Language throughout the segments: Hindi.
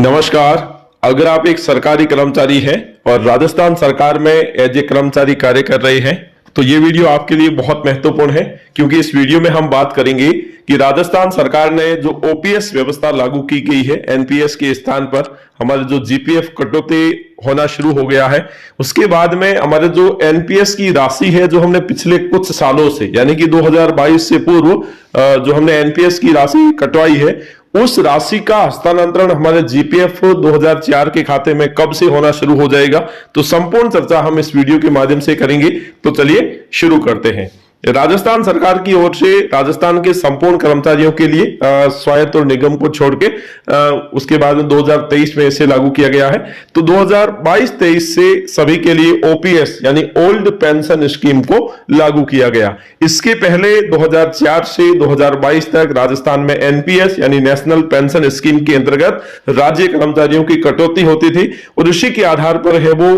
नमस्कार। अगर आप एक सरकारी कर्मचारी हैं और राजस्थान सरकार में एज ए कर्मचारी कार्य कर रहे हैं तो ये वीडियो आपके लिए बहुत महत्वपूर्ण है, क्योंकि इस वीडियो में हम बात करेंगे कि राजस्थान सरकार ने जो ओपीएस व्यवस्था लागू की गई है, एनपीएस के स्थान पर हमारे जो जीपीएफ कटौती होना शुरू हो गया है। उसके बाद में हमारे जो एनपीएस की राशि है जो हमने पिछले कुछ सालों से यानी कि 2022 से पूर्व जो हमने एनपीएस की राशि कटवाई है, उस राशि का हस्तांतरण हमारे जीपीएफ 2004 के खाते में कब से होना शुरू हो जाएगा, तो संपूर्ण चर्चा हम इस वीडियो के माध्यम से करेंगे। तो चलिए शुरू करते हैं। राजस्थान सरकार की ओर से राजस्थान के संपूर्ण कर्मचारियों के लिए स्वायत्त और निगम को छोड़ के उसके बाद में 2023 में इसे लागू किया गया है। तो 2022-23 से सभी के लिए ओपीएस यानी ओल्ड पेंशन स्कीम को लागू किया गया। इसके पहले 2004 से 2022 तक राजस्थान में एनपीएस यानी नेशनल पेंशन स्कीम के अंतर्गत राज्य कर्मचारियों की कटौती होती थी और उसी के आधार पर है वो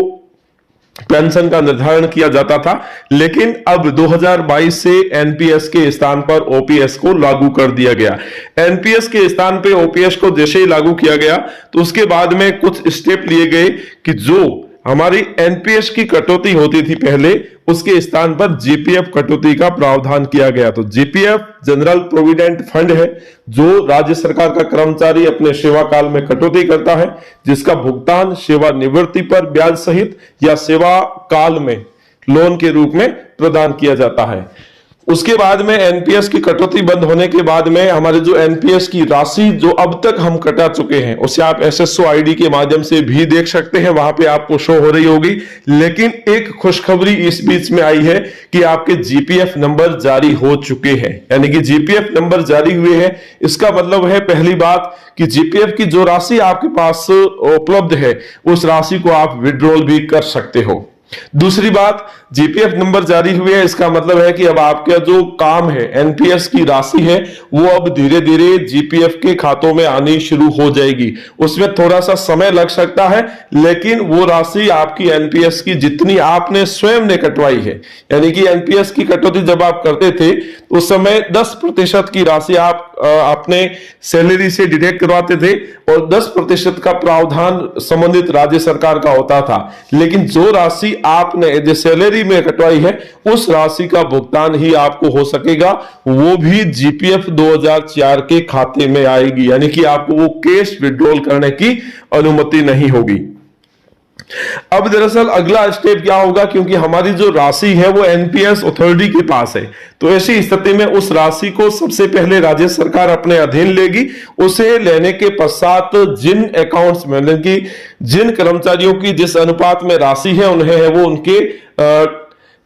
पेंशन का निर्धारण किया जाता था। लेकिन अब 2022 से एनपीएस के स्थान पर ओपीएस को लागू कर दिया गया। एनपीएस के स्थान पे ओपीएस को जैसे ही लागू किया गया तो उसके बाद में कुछ स्टेप लिए गए कि जो हमारी एनपीएस की कटौती होती थी पहले, उसके स्थान पर जीपीएफ कटौती का प्रावधान किया गया। तो जीपीएफ जनरल प्रोविडेंट फंड है जो राज्य सरकार का कर्मचारी अपने सेवा काल में कटौती करता है, जिसका भुगतान सेवानिवृत्ति पर ब्याज सहित या सेवा काल में लोन के रूप में प्रदान किया जाता है। उसके बाद में एनपीएस की कटौती बंद होने के बाद में हमारे जो एनपीएस की राशि जो अब तक हम कटा चुके हैं उसे आप एसएसओ आईडी के माध्यम से भी देख सकते हैं, वहां पे आपको शो हो रही होगी। लेकिन एक खुशखबरी इस बीच में आई है कि आपके जीपीएफ नंबर जारी हो चुके हैं, यानी कि जीपीएफ नंबर जारी हुए हैं। इसका मतलब है पहली बात कि जीपीएफ की जो राशि आपके पास उपलब्ध है उस राशि को आप विड्रॉल भी कर सकते हो। दूसरी बात, जीपीएफ नंबर जारी हुए है, इसका मतलब है कि अब आपका जो काम है, एनपीएस की राशि है, वो अब धीरे धीरे जीपीएफ के खातों में आनी शुरू हो जाएगी। उसमें थोड़ा सा समय लग सकता है, लेकिन वो राशि आपकी एनपीएस की जितनी आपने स्वयं ने कटवाई है, यानी कि एनपीएस की कटौती जब आप करते थे उस समय 10% की राशि आप अपने सैलरी से डिडक्ट करवाते थे और 10% का प्रावधान संबंधित राज्य सरकार का होता था। लेकिन जो राशि आपने जो सैलरी में कटवाई है उस राशि का भुगतान ही आपको हो सकेगा, वो भी जीपीएफ 2004 के खाते में आएगी, यानी कि आपको वो कैश विड्रॉल करने की अनुमति नहीं होगी। अब दरअसल अगला स्टेप क्या होगा, क्योंकि हमारी जो राशि है वो एनपीएस अथॉरिटी के पास है, तो ऐसी स्थिति में उस राशि को सबसे पहले राज्य सरकार अपने अधीन लेगी। उसे लेने के पश्चात जिन अकाउंट्स में, यानी कि जिन कर्मचारियों की जिस अनुपात में राशि है उन्हें है वो उनके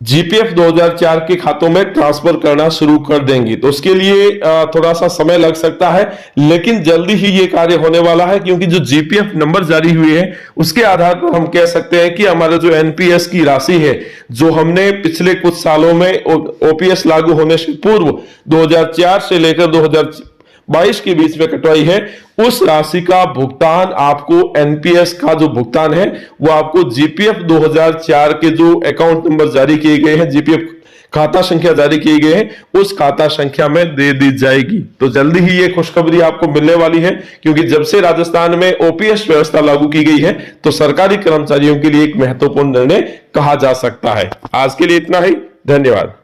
जीपीएफ 2004 के खातों में ट्रांसफर करना शुरू कर देंगी। तो उसके लिए थोड़ा सा समय लग सकता है, लेकिन जल्दी ही ये कार्य होने वाला है, क्योंकि जो जीपीएफ नंबर जारी हुए हैं उसके आधार पर हम कह सकते हैं कि हमारा जो एनपीएस की राशि है जो हमने पिछले कुछ सालों में ओपीएस लागू होने से पूर्व 2004 से लेकर 2022 के बीच में कटवाई है, उस राशि का भुगतान आपको एनपीएस का जो भुगतान है वो आपको जीपीएफ 2004 के जो अकाउंट नंबर जारी किए गए हैं, जीपीएफ खाता संख्या जारी किए गए हैं, उस खाता संख्या में दे दी जाएगी। तो जल्दी ही ये खुशखबरी आपको मिलने वाली है, क्योंकि जब से राजस्थान में ओपीएस व्यवस्था लागू की गई है तो सरकारी कर्मचारियों के लिए एक महत्वपूर्ण निर्णय कहा जा सकता है। आज के लिए इतना ही, धन्यवाद।